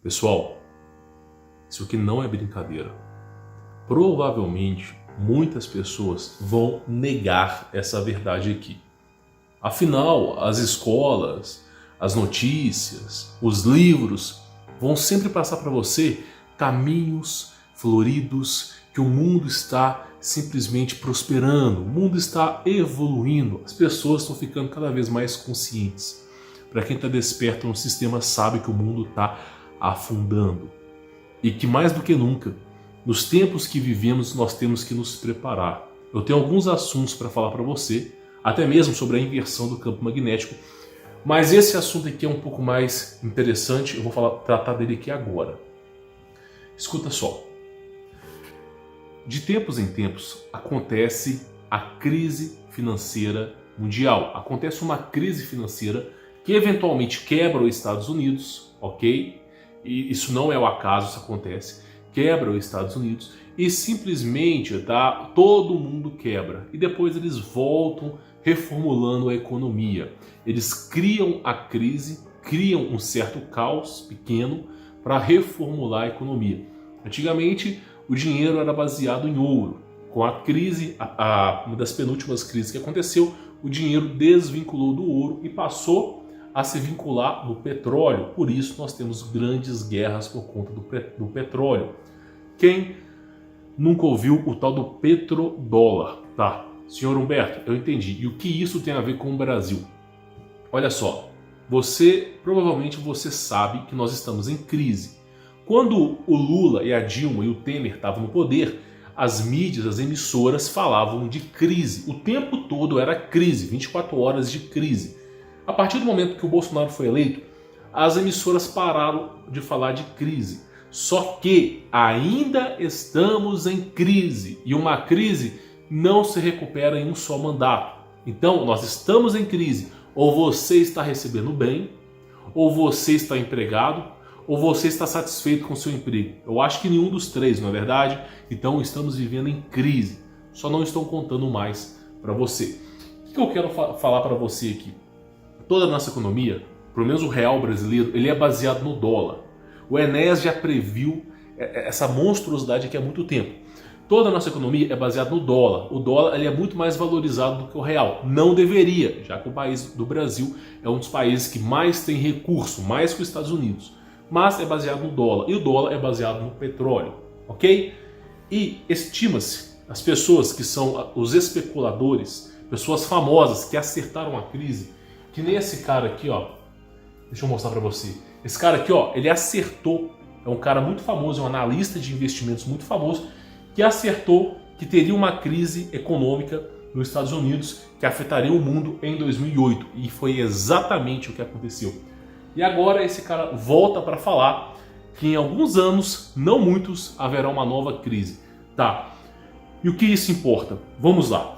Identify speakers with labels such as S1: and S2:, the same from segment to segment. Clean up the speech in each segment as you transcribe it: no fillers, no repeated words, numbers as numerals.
S1: Pessoal, isso aqui não é brincadeira. Provavelmente muitas pessoas vão negar essa verdade aqui. Afinal, as escolas, as notícias, os livros vão sempre passar para você caminhos floridos, que o mundo está simplesmente prosperando, o mundo está evoluindo, as pessoas estão ficando cada vez mais conscientes. Para quem está desperto no sistema sabe que o mundo está afundando e que mais do que nunca, nos tempos que vivemos, nós temos que nos preparar. Eu tenho alguns assuntos para falar para você, até mesmo sobre a inversão do campo magnético, mas esse assunto aqui é um pouco mais interessante, eu vou tratar dele aqui agora. Escuta só. De tempos em tempos acontece a crise financeira mundial. Acontece uma crise financeira que eventualmente quebra os Estados Unidos, ok? E isso não é o acaso, isso acontece. Quebra os Estados Unidos e simplesmente todo mundo quebra. E depois eles voltam reformulando a economia. Eles criam a crise, criam um certo caos pequeno para reformular a economia. Antigamente o dinheiro era baseado em ouro. Com a crise, uma das penúltimas crises que aconteceu, o dinheiro desvinculou do ouro e passou a se vincular no petróleo. Por isso nós temos grandes guerras por conta do petróleo. Quem nunca ouviu o tal do petrodólar? Tá, senhor Humberto, eu entendi. E o que isso tem a ver com o Brasil? Olha só, provavelmente você sabe que nós estamos em crise. Quando o Lula e a Dilma e o Temer estavam no poder, as mídias, as emissoras falavam de crise. O tempo todo era crise, 24 horas de crise. A partir do momento que o Bolsonaro foi eleito, as emissoras pararam de falar de crise. Só que ainda estamos em crise. E uma crise não se recupera em um só mandato. Então, nós estamos em crise. Ou você está recebendo bem, ou você está empregado, ou você está satisfeito com o seu emprego. Eu acho que nenhum dos três, não é verdade? Então, estamos vivendo em crise. Só não estou contando mais para você. O que eu quero falar para você aqui? Toda a nossa economia, pelo menos o real brasileiro, ele é baseado no dólar. O Enéas já previu essa monstruosidade aqui há muito tempo. Toda a nossa economia é baseada no dólar. O dólar ele é muito mais valorizado do que o real. Não deveria, já que o país do Brasil é um dos países que mais tem recurso, mais que os Estados Unidos. Mas é baseado no dólar. E o dólar é baseado no petróleo, ok? E estima-se, as pessoas que são os especuladores, pessoas famosas que acertaram a crise, que nem esse cara aqui, ó. Deixa eu mostrar para você. Esse cara aqui, ó, ele acertou. É um cara muito famoso, é um analista de investimentos muito famoso, que acertou que teria uma crise econômica nos Estados Unidos que afetaria o mundo em 2008. E foi exatamente o que aconteceu. E agora esse cara volta para falar que em alguns anos, não muitos, haverá uma nova crise. Tá. E o que isso importa? Vamos lá.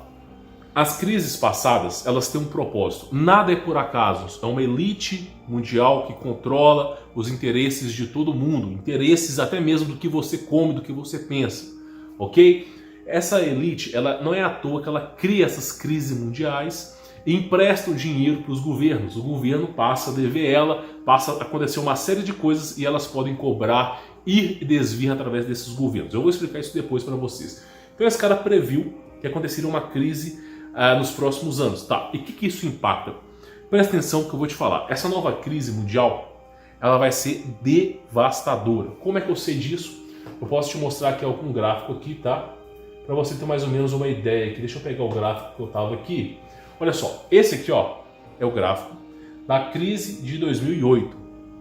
S1: As crises passadas, elas têm um propósito. Nada é por acaso. É uma elite mundial que controla os interesses de todo mundo. Interesses até mesmo do que você come, do que você pensa. Ok? Essa elite, ela não é à toa que ela cria essas crises mundiais e empresta o dinheiro para os governos. O governo passa a dever ela, passa a acontecer uma série de coisas e elas podem cobrar e desviar através desses governos. Eu vou explicar isso depois para vocês. Então esse cara previu que aconteceria uma crise nos próximos anos. Tá, e o que isso impacta? Presta atenção que eu vou te falar. Essa nova crise mundial, ela vai ser devastadora. Como é que eu sei disso? Eu posso te mostrar aqui algum gráfico aqui, tá? Para você ter mais ou menos uma ideia aqui. Deixa eu pegar o gráfico que eu tava aqui. Olha só, esse aqui, ó, é o gráfico da crise de 2008,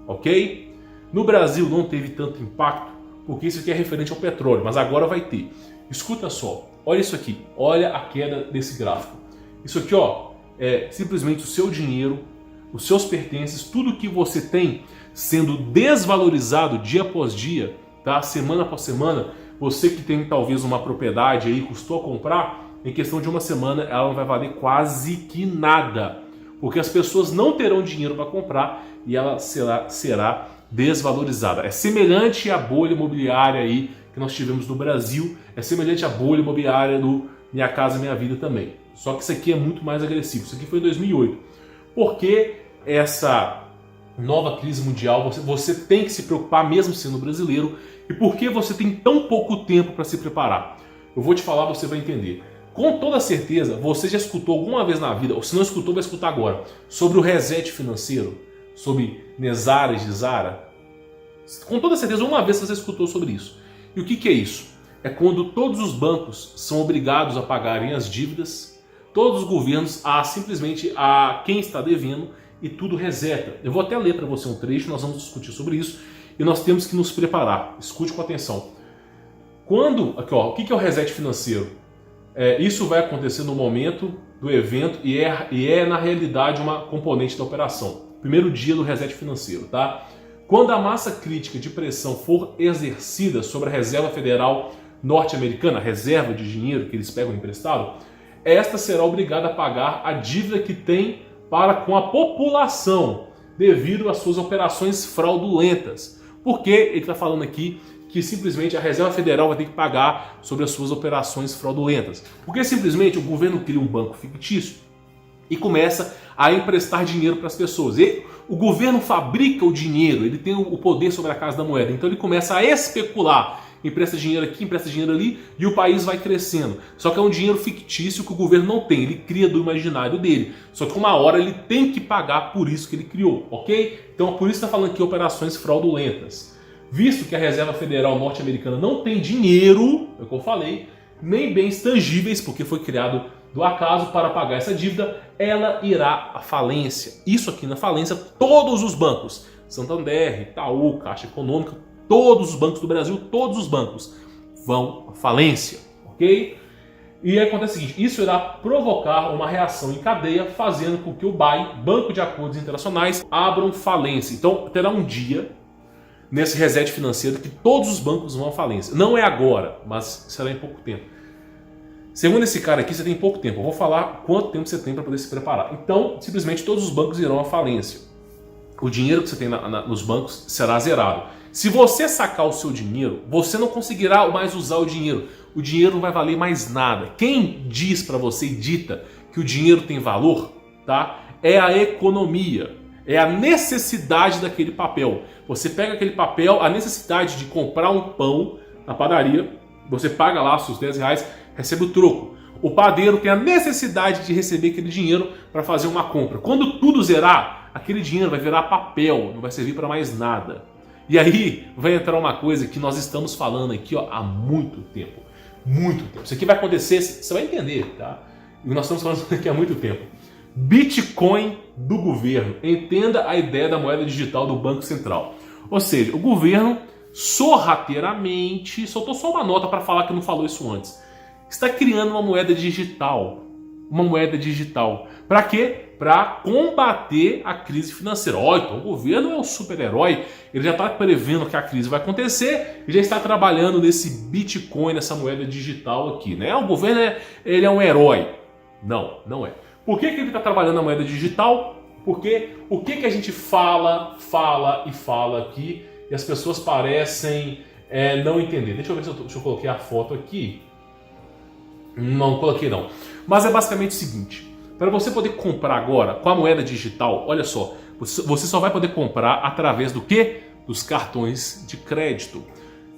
S1: ok? No Brasil não teve tanto impacto, porque isso aqui é referente ao petróleo, mas agora vai ter. Escuta só, olha isso aqui, olha a queda desse gráfico. Isso aqui, ó, é simplesmente o seu dinheiro, os seus pertences, tudo que você tem sendo desvalorizado dia após dia, tá? Semana após semana. Você que tem talvez uma propriedade aí, custou a comprar, em questão de uma semana ela não vai valer quase que nada, porque as pessoas não terão dinheiro para comprar e ela será desvalorizada. É semelhante à bolha imobiliária aí que nós tivemos no Brasil, é semelhante à bolha imobiliária do Minha Casa Minha Vida também. Só que isso aqui é muito mais agressivo. Isso aqui foi em 2008. Por que essa nova crise mundial, você tem que se preocupar mesmo sendo brasileiro. E por que você tem tão pouco tempo para se preparar? Eu vou te falar, você vai entender. Com toda certeza, você já escutou alguma vez na vida, ou se não escutou, vai escutar agora, sobre o reset financeiro, sobre Nezares de Zara. Com toda certeza, uma vez você escutou sobre isso. E o que é isso? É quando todos os bancos são obrigados a pagarem as dívidas, todos os governos simplesmente a quem está devendo, e tudo reseta. Eu vou até ler para você um trecho, nós vamos discutir sobre isso, e nós temos que nos preparar. Escute com atenção. Aqui, ó, o que é o reset financeiro? Isso vai acontecer no momento do evento e é na realidade uma componente da operação. Primeiro dia do reset financeiro, tá? Quando a massa crítica de pressão for exercida sobre a Reserva Federal norte-americana, a reserva de dinheiro que eles pegam emprestado, esta será obrigada a pagar a dívida que tem para com a população devido às suas operações fraudulentas. Porque ele está falando aqui que simplesmente a Reserva Federal vai ter que pagar sobre as suas operações fraudulentas. Porque simplesmente o governo cria um banco fictício e começa a emprestar dinheiro para as pessoas. O governo fabrica o dinheiro, ele tem o poder sobre a Casa da Moeda, então ele começa a especular. Empresta dinheiro aqui, empresta dinheiro ali e o país vai crescendo. Só que é um dinheiro fictício que o governo não tem, ele cria do imaginário dele. Só que uma hora ele tem que pagar por isso que ele criou, ok? Então por isso está falando aqui operações fraudulentas. Visto que a Reserva Federal norte-americana não tem dinheiro, é o que eu falei, nem bens tangíveis, porque foi criado do acaso para pagar essa dívida, ela irá à falência. Isso aqui na falência, todos os bancos, Santander, Itaú, Caixa Econômica, todos os bancos do Brasil, todos os bancos vão à falência, ok? E aí acontece o seguinte, isso irá provocar uma reação em cadeia, fazendo com que o BAI, Banco de Acordos Internacionais, abram falência. Então terá um dia, nesse reset financeiro, que todos os bancos vão à falência. Não é agora, mas será em pouco tempo. Segundo esse cara aqui, você tem pouco tempo. Eu vou falar quanto tempo você tem para poder se preparar. Então, simplesmente todos os bancos irão à falência. O dinheiro que você tem nos bancos será zerado. Se você sacar o seu dinheiro, você não conseguirá mais usar o dinheiro. O dinheiro não vai valer mais nada. Quem diz para você e dita que o dinheiro tem valor, tá? É a economia. É a necessidade daquele papel. Você pega aquele papel, a necessidade de comprar um pão na padaria, você paga lá seus 10 reais, recebe o troco. O padeiro tem a necessidade de receber aquele dinheiro para fazer uma compra. Quando tudo zerar, aquele dinheiro vai virar papel, não vai servir para mais nada. E aí vai entrar uma coisa que nós estamos falando aqui há muito tempo. Muito tempo. Isso aqui vai acontecer, você vai entender, tá? E nós estamos falando aqui há muito tempo. Bitcoin do governo. Entenda a ideia da moeda digital do Banco Central. Ou seja, o governo sorrateiramente, soltou só uma nota para falar que não falou isso antes, está criando uma moeda digital. Uma moeda digital. Para quê? Para combater a crise financeira. Então o governo é um super-herói, ele já está prevendo que a crise vai acontecer e já está trabalhando nesse Bitcoin, nessa moeda digital aqui, né? O governo ele é um herói. Não, não é. Por que ele está trabalhando na moeda digital? Porque o que a gente fala aqui e as pessoas parecem não entender. Deixa eu ver se eu coloquei a foto aqui. Não coloquei não. Mas é basicamente o seguinte. Para você poder comprar agora com a moeda digital, olha só, você só vai poder comprar através do quê? Dos cartões de crédito.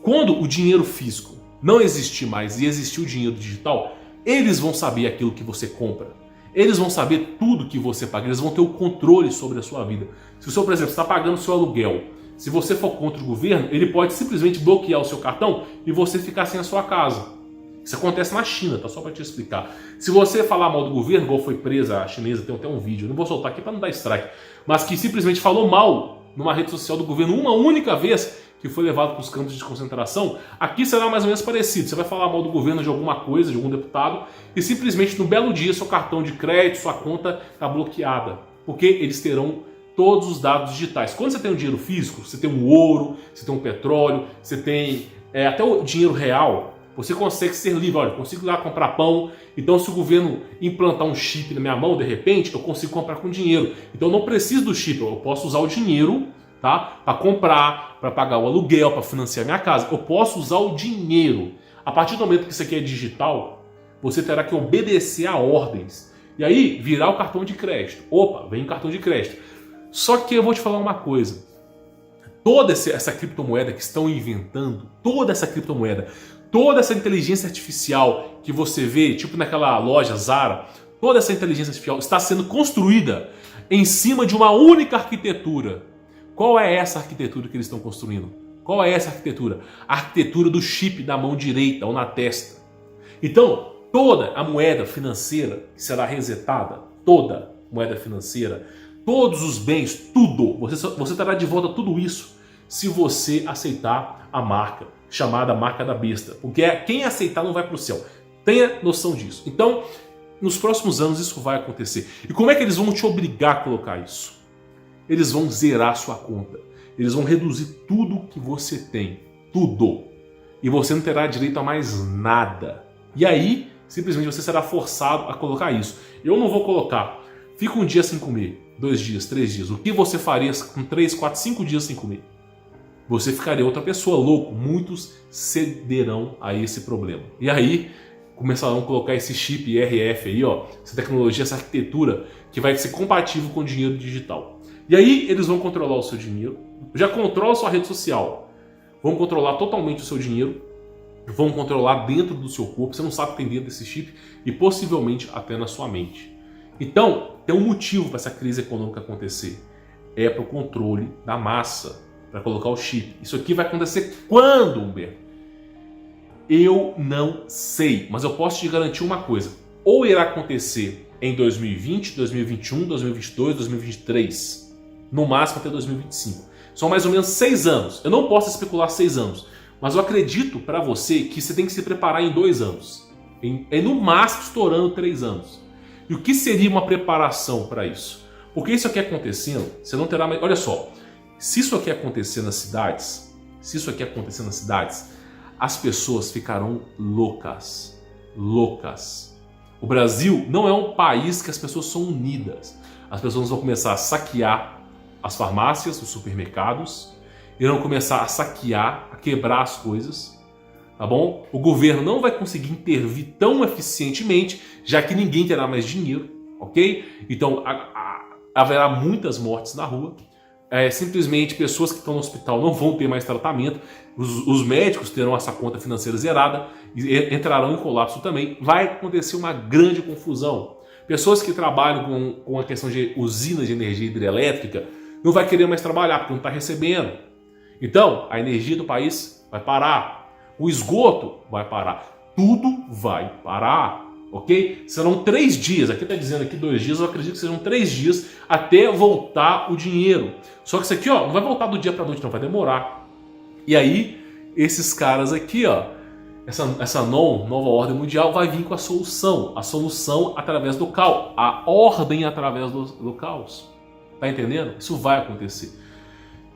S1: Quando o dinheiro físico não existir mais e existir o dinheiro digital, eles vão saber aquilo que você compra. Eles vão saber tudo que você paga, eles vão ter o controle sobre a sua vida. Se você, por exemplo, está pagando o seu aluguel, se você for contra o governo, ele pode simplesmente bloquear o seu cartão e você ficar sem a sua casa. Isso acontece na China, tá? Só para te explicar. Se você falar mal do governo, igual foi presa a chinesa, tem até um vídeo, eu não vou soltar aqui para não dar strike, mas que simplesmente falou mal numa rede social do governo uma única vez, que foi levado para os campos de concentração, aqui será mais ou menos parecido. Você vai falar mal do governo de alguma coisa, de algum deputado, e simplesmente no belo dia seu cartão de crédito, sua conta está bloqueada, porque eles terão todos os dados digitais. Quando você tem um dinheiro físico, você tem um ouro, você tem um petróleo, você tem até o dinheiro real, você consegue ser livre. Olha, eu consigo ir lá comprar pão, então se o governo implantar um chip na minha mão, de repente, eu consigo comprar com dinheiro. Então eu não preciso do chip, eu posso usar o dinheiro, tá? Para comprar, para pagar o aluguel, para financiar minha casa. Eu posso usar o dinheiro. A partir do momento que isso aqui é digital, você terá que obedecer a ordens. E aí, virar o cartão de crédito. Opa, vem o cartão de crédito. Só que eu vou te falar uma coisa. Toda essa criptomoeda que estão inventando, toda essa criptomoeda, toda essa inteligência artificial que você vê, tipo naquela loja Zara, toda essa inteligência artificial está sendo construída em cima de uma única arquitetura. Qual é essa arquitetura que eles estão construindo? Qual é essa arquitetura? A arquitetura do chip na mão direita ou na testa. Então, toda a moeda financeira que será resetada, toda moeda financeira, todos os bens, tudo, você terá de volta tudo isso se você aceitar a marca, chamada marca da besta. Porque quem aceitar não vai para o céu. Tenha noção disso. Então, nos próximos anos isso vai acontecer. E como é que eles vão te obrigar a colocar isso? Eles vão zerar sua conta. Eles vão reduzir tudo que você tem. Tudo. E você não terá direito a mais nada. E aí, simplesmente você será forçado a colocar isso. Eu não vou colocar. Fica um dia sem comer. 2 dias, 3 dias. O que você faria com 3, 4, 5 dias sem comer? Você ficaria outra pessoa, louco. Muitos cederão a esse problema. E aí, começarão a colocar esse chip IRF aí, ó, essa tecnologia, essa arquitetura que vai ser compatível com o dinheiro digital. E aí eles vão controlar o seu dinheiro, já controlam a sua rede social, vão controlar totalmente o seu dinheiro, vão controlar dentro do seu corpo, você não sabe o que tem dentro desse chip e possivelmente até na sua mente. Então, tem um motivo para essa crise econômica acontecer. É para o controle da massa, para colocar o chip. Isso aqui vai acontecer quando, Humberto? Eu não sei, mas eu posso te garantir uma coisa. Ou irá acontecer em 2020, 2021, 2022, 2023. No máximo até 2025. São mais ou menos 6 anos. Eu não posso especular 6 anos. Mas eu acredito para você que você tem que se preparar em 2 anos. No máximo estourando 3 anos. E o que seria uma preparação para isso? Porque isso aqui acontecendo, você não terá mais... Olha só, se isso aqui acontecer nas cidades, as pessoas ficarão loucas. Loucas. O Brasil não é um país que as pessoas são unidas. As pessoas vão começar a saquear as farmácias, os supermercados, irão começar a saquear, a quebrar as coisas, tá bom? O governo não vai conseguir intervir tão eficientemente, já que ninguém terá mais dinheiro, ok? Então haverá muitas mortes na rua. Simplesmente pessoas que estão no hospital não vão ter mais tratamento, os médicos terão essa conta financeira zerada e entrarão em colapso também. Vai acontecer uma grande confusão. Pessoas que trabalham com a questão de usinas de energia hidrelétrica não vai querer mais trabalhar porque não está recebendo. Então a energia do país vai parar, o esgoto vai parar, tudo vai parar. Ok? Serão 3 dias, aqui está dizendo aqui 2 dias, eu acredito que sejam 3 dias até voltar o dinheiro. Só que isso aqui, ó, não vai voltar do dia para a noite, não, vai demorar. E aí, esses caras aqui, ó, essa nova ordem mundial vai vir com a solução através do caos, a ordem através do caos. Tá entendendo? Isso vai acontecer.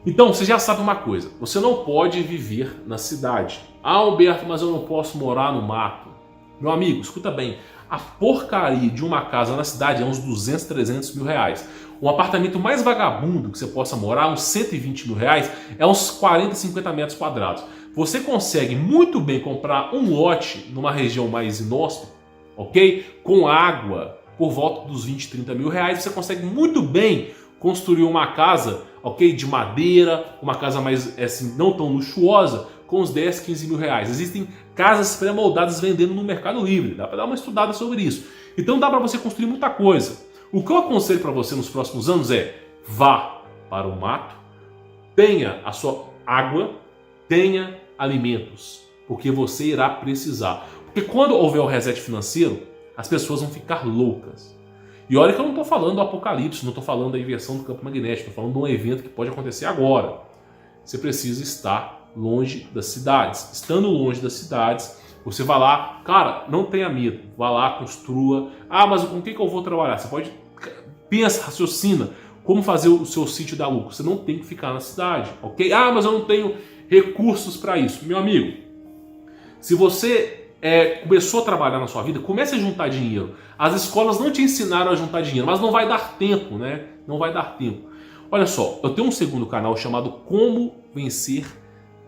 S1: Então, você já sabe uma coisa, você não pode viver na cidade. Ah, Alberto, mas eu não posso morar no mato. Meu amigo, escuta bem, a porcaria de uma casa na cidade é uns 200, 300 mil reais. Um apartamento mais vagabundo que você possa morar, uns 120 mil reais, é uns 40, 50 metros quadrados. Você consegue muito bem comprar um lote numa região mais inóspita, ok? Com água, por volta dos 20, 30 mil reais, você consegue muito bem construir uma casa, ok? De madeira, uma casa mais, assim, não tão luxuosa, com uns 10, 15 mil reais. Existem casas pré-moldadas vendendo no Mercado Livre. Dá para dar uma estudada sobre isso. Então dá para você construir muita coisa. O que eu aconselho para você nos próximos anos é: vá para o mato, tenha a sua água, tenha alimentos, porque você irá precisar. Porque quando houver o reset financeiro, as pessoas vão ficar loucas. E olha que eu não estou falando do apocalipse, não estou falando da inversão do campo magnético, estou falando de um evento que pode acontecer agora. Você precisa estar longe das cidades. Estando longe das cidades, você vai lá, cara, não tenha medo, vá lá, construa. Ah, mas com o que eu vou trabalhar? Você pode, pensa, raciocina, como fazer o seu sítio dar lucro. Você não tem que ficar na cidade, ok? Ah, mas eu não tenho recursos para isso. Meu amigo, se você começou a trabalhar na sua vida, comece a juntar dinheiro. As escolas não te ensinaram a juntar dinheiro, mas não vai dar tempo, né? Não vai dar tempo. Olha só, eu tenho um segundo canal chamado Como Vencer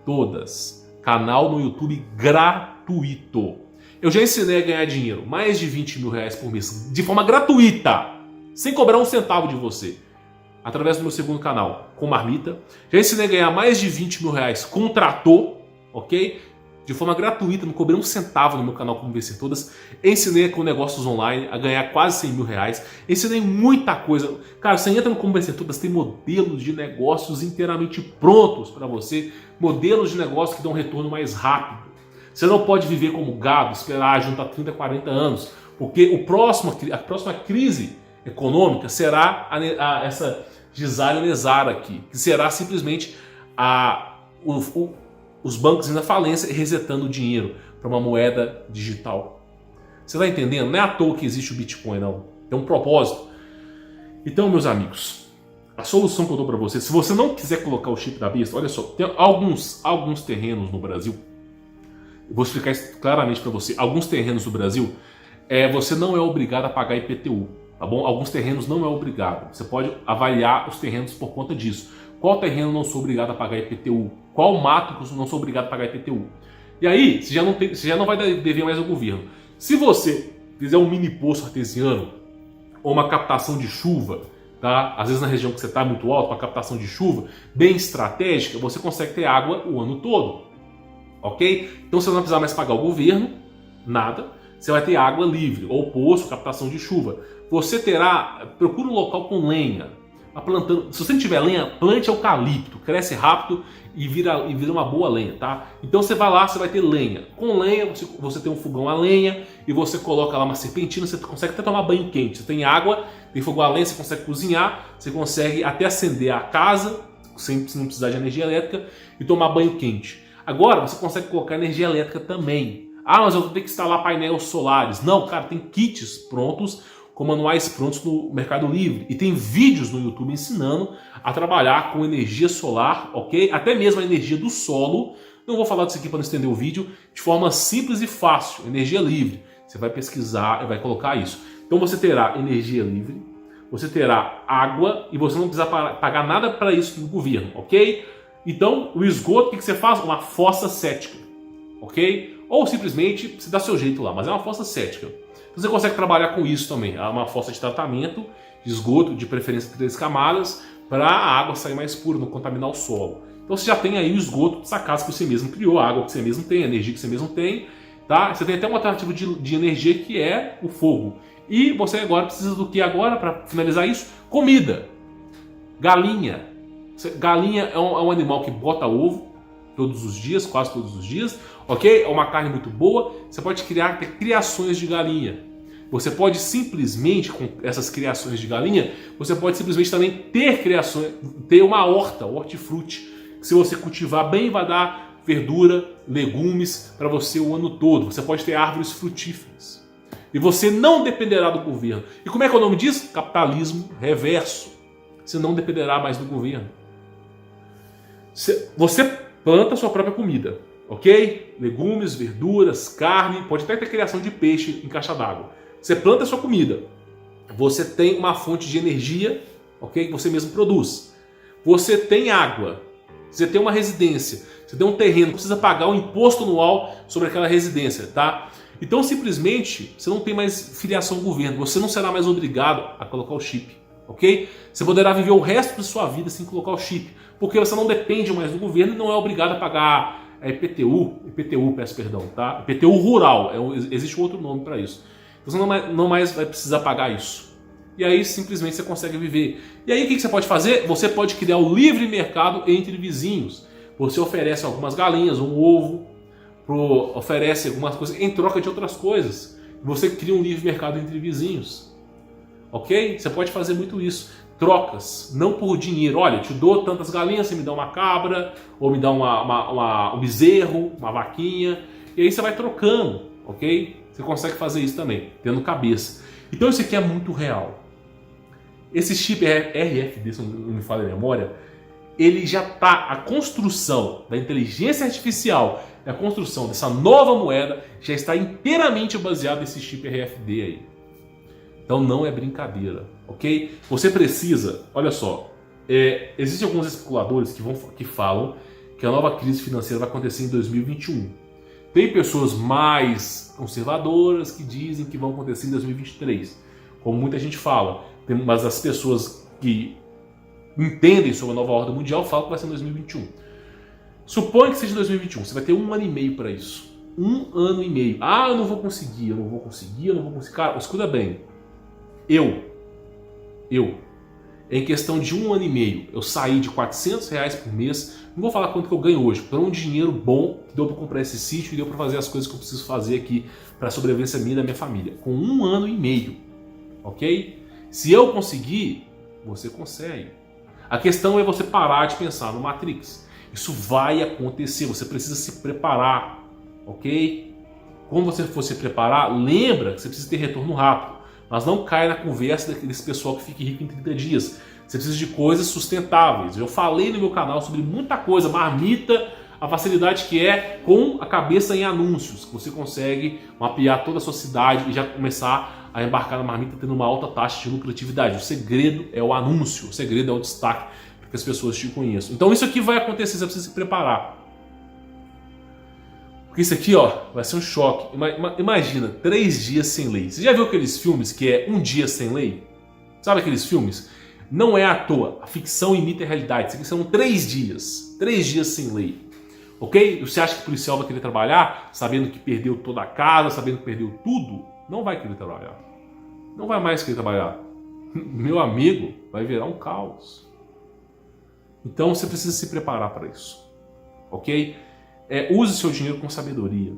S1: Todas. Canal no YouTube gratuito. Eu já ensinei a ganhar dinheiro, mais de 20 mil reais por mês, de forma gratuita, sem cobrar um centavo de você. através do meu segundo canal, com marmita. Já ensinei a ganhar mais de 20 mil reais com trator, ok? De forma gratuita, não cobrei um centavo no meu canal Como Vencer Todas. Ensinei com negócios online a ganhar quase 100 mil reais. Ensinei muita coisa. Cara, você entra no Como Vencer Todas, tem modelos de negócios inteiramente prontos para você. Modelos de negócios que dão um retorno mais rápido. Você não pode viver como gado, esperar juntar 30, 40 anos. Porque a próxima crise econômica será essa Gisele Nezara aqui, que será simplesmente os bancos indo à falência e resetando o dinheiro para uma moeda digital. Você está entendendo? Não é à toa que existe o Bitcoin, não. Tem um propósito. Então, meus amigos, a solução que eu dou para você, se você não quiser colocar o chip da besta, olha só, tem alguns terrenos no Brasil, eu vou explicar isso claramente para você, alguns terrenos no Brasil, você não é obrigado a pagar IPTU. Tá bom? Alguns terrenos não é obrigado. Você pode avaliar os terrenos por conta disso. Qual terreno não sou obrigado a pagar IPTU? Qual mato que eu não sou obrigado a pagar IPTU? E aí, você já não vai dever mais ao governo. Se você fizer um mini poço artesiano ou uma captação de chuva, tá? Às vezes na região que você está muito alto, uma captação de chuva bem estratégica, você consegue ter água o ano todo. Ok? Então você não vai precisar mais pagar o governo, nada. Você vai ter água livre, ou poço, captação de chuva. Você procura um local com lenha. Se você não tiver lenha, plante eucalipto, cresce rápido e vira uma boa lenha, tá? Então você vai lá, você vai ter lenha. Com lenha, você tem um fogão a lenha e você coloca lá uma serpentina, você consegue até tomar banho quente. Você tem água, tem fogão a lenha, você consegue cozinhar, você consegue até acender a casa, sem não precisar de energia elétrica, e tomar banho quente. Agora, você consegue colocar energia elétrica também. Ah, mas eu vou ter que instalar painéis solares. Não, cara, tem kits prontos, com manuais prontos no Mercado Livre. E tem vídeos no YouTube ensinando a trabalhar com energia solar, ok? Até mesmo a energia do solo. Não vou falar disso aqui para não estender o vídeo. De forma simples e fácil. Energia livre. Você vai pesquisar e vai colocar isso. Então você terá energia livre, você terá água e você não precisa pagar nada para isso do governo, ok? Então, o esgoto, o que você faz? Uma fossa séptica, ok? Ou simplesmente você dá seu jeito lá, mas é uma fossa séptica. Você consegue trabalhar com isso também. É uma fossa de tratamento, de esgoto, de preferência 3 camadas, para a água sair mais pura, não contaminar o solo. Então você já tem aí o esgoto dessa casa que você mesmo criou, a água que você mesmo tem, a energia que você mesmo tem. Tá? Você tem até uma alternativa de energia que é o fogo. E você agora precisa do que agora para finalizar isso? Comida. Galinha. Galinha é um animal que bota ovo todos os dias, quase todos os dias, ok? É uma carne muito boa. Você pode ter criações de galinha. Você pode simplesmente, com essas criações de galinha, você pode simplesmente também ter uma hortifruti, que se você cultivar bem vai dar verdura, legumes para você o ano todo. Você pode ter árvores frutíferas. E você não dependerá do governo. E como é que é o nome disso? Capitalismo reverso. Você não dependerá mais do governo. Você planta a sua própria comida, ok? Legumes, verduras, carne, pode até ter criação de peixe em caixa d'água. Você planta a sua comida. Você tem uma fonte de energia, ok? Que você mesmo produz. Você tem água. Você tem uma residência. Você tem um terreno. Você precisa pagar um imposto anual sobre aquela residência, tá? Então, simplesmente, você não tem mais filiação ao governo. Você não será mais obrigado a colocar o chip, ok? Você poderá viver o resto da sua vida sem colocar o chip, porque você não depende mais do governo e não é obrigado a pagar IPTU, peço perdão, tá? IPTU rural, existe outro nome para isso. Você não mais vai precisar pagar isso. E aí simplesmente você consegue viver. E aí o que você pode fazer? Você pode criar o livre mercado entre vizinhos. Você oferece algumas galinhas, um ovo, oferece algumas coisas em troca de outras coisas. Você cria um livre mercado entre vizinhos. Ok? Você pode fazer muito isso. Trocas, não por dinheiro. Olha, eu te dou tantas galinhas, você me dá uma cabra, ou me dá um bezerro, uma vaquinha. E aí você vai trocando, ok? Você consegue fazer isso também, tendo cabeça. Então isso aqui é muito real. Esse chip RFD, se não me falha a memória, ele já está, a construção da inteligência artificial, a construção dessa nova moeda, já está inteiramente baseada nesse chip RFD aí. Então não é brincadeira, ok? Você precisa, olha só, existem alguns especuladores que falam que a nova crise financeira vai acontecer em 2021. Tem pessoas mais conservadoras que dizem que vão acontecer em 2023, como muita gente fala. Mas as pessoas que entendem sobre a nova ordem mundial falam que vai ser em 2021. Suponha que seja em 2021, você vai ter 1 ano e meio para isso. 1 ano e meio. Ah, eu não vou conseguir, eu não vou conseguir, eu não vou conseguir. Cara, escuta bem. Em questão de 1 ano e meio, eu saí de R$400 por mês. Não vou falar quanto que eu ganho hoje, porque é um dinheiro bom que deu para comprar esse sítio e deu para fazer as coisas que eu preciso fazer aqui para a sobrevivência minha e da minha família. Com 1 ano e meio, ok? Se eu conseguir, você consegue. A questão é você parar de pensar no Matrix. Isso vai acontecer, você precisa se preparar, ok? Quando você for se preparar, lembra que você precisa ter retorno rápido. Mas não caia na conversa desse pessoal que fique rico em 30 dias. Você precisa de coisas sustentáveis. Eu falei no meu canal sobre muita coisa, marmita, a facilidade que é com a cabeça em anúncios, que você consegue mapear toda a sua cidade e já começar a embarcar na marmita tendo uma alta taxa de lucratividade. O segredo é o anúncio, o segredo é o destaque, para que as pessoas te conheçam. Então isso aqui vai acontecer, você precisa se preparar. Porque isso aqui, ó, vai ser um choque. Imagina, 3 dias sem lei. Você já viu aqueles filmes que é 1 dia sem lei? Sabe aqueles filmes? Não é à toa. A ficção imita a realidade. Isso aqui são 3 dias. 3 dias sem lei. Ok? Você acha que o policial vai querer trabalhar sabendo que perdeu toda a casa, sabendo que perdeu tudo? Não vai querer trabalhar. Não vai mais querer trabalhar. Meu amigo, vai virar um caos. Então você precisa se preparar para isso. Ok? Use seu dinheiro com sabedoria.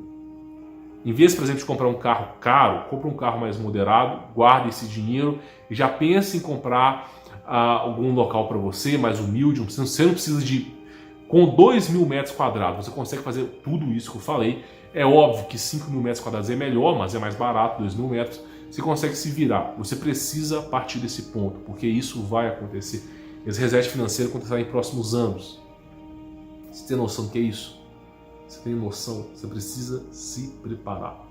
S1: Em vez, por exemplo, de comprar um carro caro, compre um carro mais moderado, guarde esse dinheiro e já pense em comprar algum local para você, mais humilde. Você não precisa de... Com 2.000 metros quadrados, você consegue fazer tudo isso que eu falei. É óbvio que 5.000 metros quadrados é melhor, mas é mais barato, 2.000 metros. Você consegue se virar. Você precisa partir desse ponto, porque isso vai acontecer. Esse reset financeiro acontecerá em próximos anos. Você tem noção do que é isso? Você tem noção? Você precisa se preparar.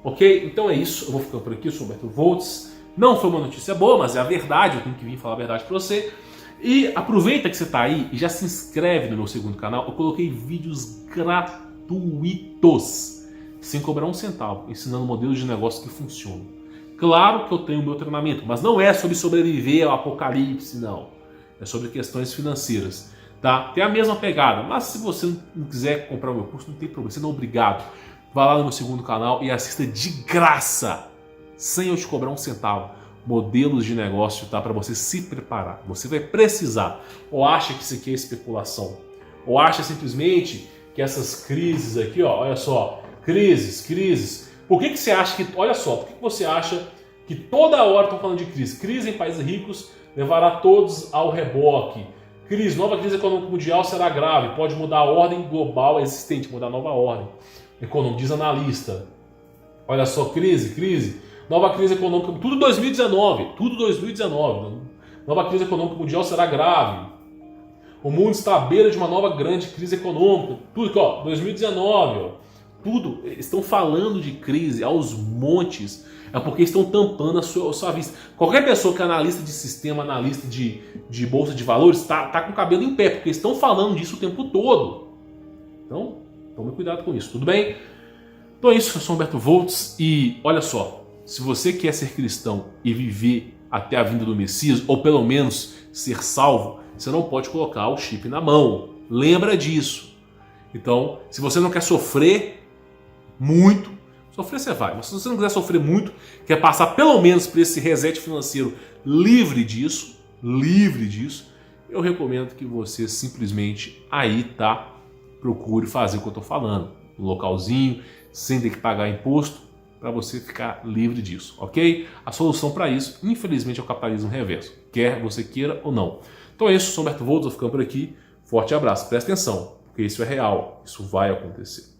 S1: Ok? Então é isso. Eu vou ficando por aqui. Eu sou o Humberto Voltz. Não foi uma notícia boa, mas é a verdade. Eu tenho que vir falar a verdade para você. E aproveita que você está aí e já se inscreve no meu segundo canal. Eu coloquei vídeos gratuitos, sem cobrar um centavo, ensinando modelos de negócio que funcionam. Claro que eu tenho o meu treinamento, mas não é sobre sobreviver ao apocalipse, não. É sobre questões financeiras. Tá? Tem a mesma pegada, mas se você não quiser comprar o meu curso, não tem problema, você não é obrigado. Vá lá no meu segundo canal e assista de graça, sem eu te cobrar um centavo, modelos de negócio, tá? Para você se preparar. Você vai precisar. Ou acha que isso aqui é especulação, ou acha simplesmente que essas crises aqui, ó, olha só, crises. Por que você acha que, olha só, por que você acha que toda hora estão falando de crise? Crise em países ricos levará todos ao reboque. Nova crise econômica mundial será grave, pode mudar a ordem global existente, mudar a nova ordem econômica, diz analista. Olha só, crise, nova crise econômica, tudo 2019, nova crise econômica mundial será grave. O mundo está à beira de uma nova grande crise econômica, tudo aqui, ó, 2019, ó, tudo, estão falando de crise aos montes. É porque estão tampando a sua vista. Qualquer pessoa que é analista de sistema, analista de bolsa de valores, está com o cabelo em pé, porque estão falando disso o tempo todo. Então, tome cuidado com isso, tudo bem? Então é isso, eu sou Humberto Voltz e olha só, se você quer ser cristão e viver até a vinda do Messias, ou pelo menos ser salvo, você não pode colocar o chip na mão. Lembra disso. Então, se você não quer sofrer muito, sofrer você vai, mas se você não quiser sofrer muito, quer passar pelo menos por esse reset financeiro livre disso, eu recomendo que você simplesmente aí, tá, procure fazer o que eu estou falando, um localzinho, sem ter que pagar imposto, para você ficar livre disso, ok? A solução para isso, infelizmente, é o capitalismo reverso, quer você queira ou não. Então é isso, eu sou Humberto Voltz, vou ficando por aqui, forte abraço, presta atenção, porque isso é real, isso vai acontecer.